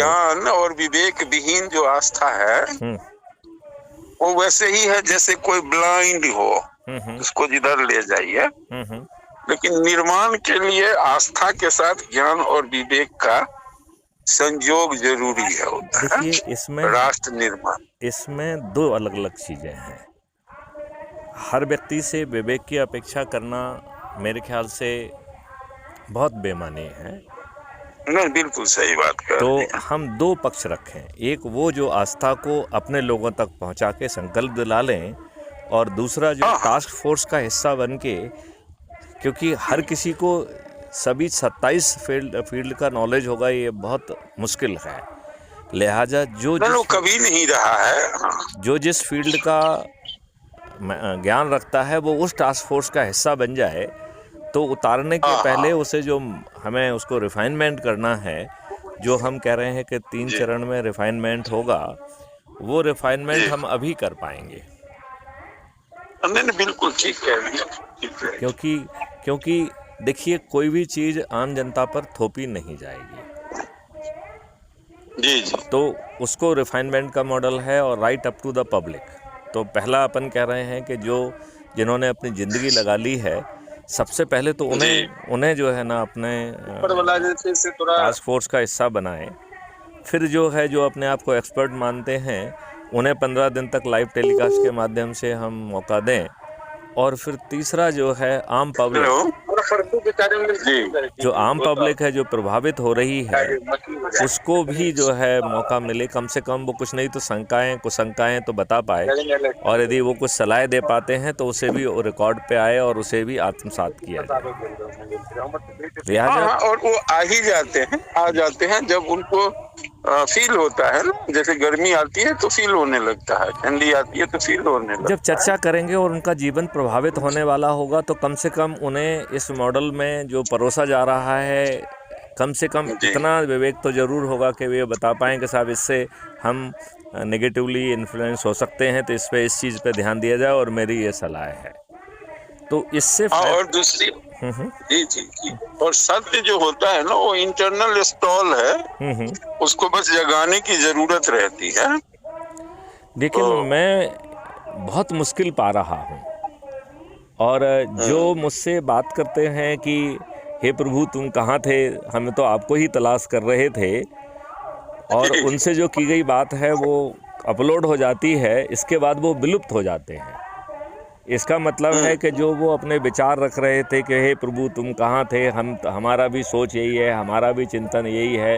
ज्ञान और विवेक विहीन जो आस्था है वो वैसे ही है जैसे कोई ब्लाइंड हो, उसको जिधर ले जाइए। लेकिन निर्माण के लिए आस्था के साथ ज्ञान और विवेक का संयोग जरूरी है, होता है। देखिए इसमें राष्ट्र निर्माण, इसमें दो अलग अलग चीजें हैं। हर व्यक्ति से विवेक की अपेक्षा करना मेरे ख्याल से बहुत बेमानी है। नहीं, बिल्कुल सही बात कर तो रहे हैं। हम दो पक्ष रखें, एक वो जो आस्था को अपने लोगों तक पहुंचा के संकल्प दिला लें, और दूसरा जो टास्क फोर्स का हिस्सा बन के, क्योंकि हर किसी को सभी 27 फील्ड का नॉलेज होगा ये बहुत मुश्किल है। लिहाजा जो कभी नहीं रहा है, जो जिस फील्ड का ज्ञान रखता है वो उस टास्क फोर्स का हिस्सा बन जाए, तो उतारने के पहले उसे जो हमें उसको रिफाइनमेंट करना है, जो हम कह रहे हैं कि 3 चरण में रिफाइनमेंट होगा, वो रिफाइनमेंट हम अभी कर पाएंगे। नहीं, बिल्कुल ठीक है। क्योंकि देखिए कोई भी चीज आम जनता पर थोपी नहीं जाएगी। जी। तो उसको रिफाइनमेंट का मॉडल है और right up to the public. तो पहला अपन कह रहे हैं कि जिन्होंने अपनी ज़िंदगी लगा ली है, सबसे पहले तो उन्हें जो है ना अपने टास्क फोर्स का हिस्सा बनाएं। फिर जो अपने आप को एक्सपर्ट मानते हैं, उन्हें 15 दिन तक लाइव टेलीकास्ट के माध्यम से हम मौका दें। और फिर तीसरा जो है आम पब्लिक, जो आम पब्लिक है जो प्रभावित हो रही है, उसको भी जो है मौका मिले। कम से कम वो कुछ नहीं तो शंकाएं तो बता पाए, और यदि वो कुछ सलाह दे पाते हैं तो उसे भी रिकॉर्ड पे आए और उसे भी आत्मसात किया जाए। और वो आ जाते हैं जब उनको फील होता है ना, जैसे गर्मी आती है तो फील होने लगता है, ठंडी आती है तो फील होने लगता है। जब चर्चा करेंगे और उनका जीवन प्रभावित होने वाला होगा, तो कम से कम उन्हें इस मॉडल में जो परोसा जा रहा है, कम से कम इतना विवेक तो जरूर होगा कि वे बता पाएँ कि साहब इससे हम नेगेटिवली इन्फ्लुएंस हो सकते हैं, तो इस चीज़ पे ध्यान दिया जाए और मेरी ये सलाह है। तो इससे और दूसरी जी और सत्य जो होता है ना, वो इंटरनल स्टॉल है, उसको बस जगाने की जरूरत रहती है। लेकिन मैं बहुत मुश्किल पा रहा हूँ, और जो मुझसे बात करते हैं कि हे प्रभु तुम कहाँ थे, हम तो आपको ही तलाश कर रहे थे, और उनसे जो की गई बात है वो अपलोड हो जाती है, इसके बाद वो विलुप्त हो जाते हैं। इसका मतलब है कि जो वो अपने विचार रख रहे थे कि हे प्रभु तुम कहाँ थे, हमारा भी सोच यही है, हमारा भी चिंतन यही है।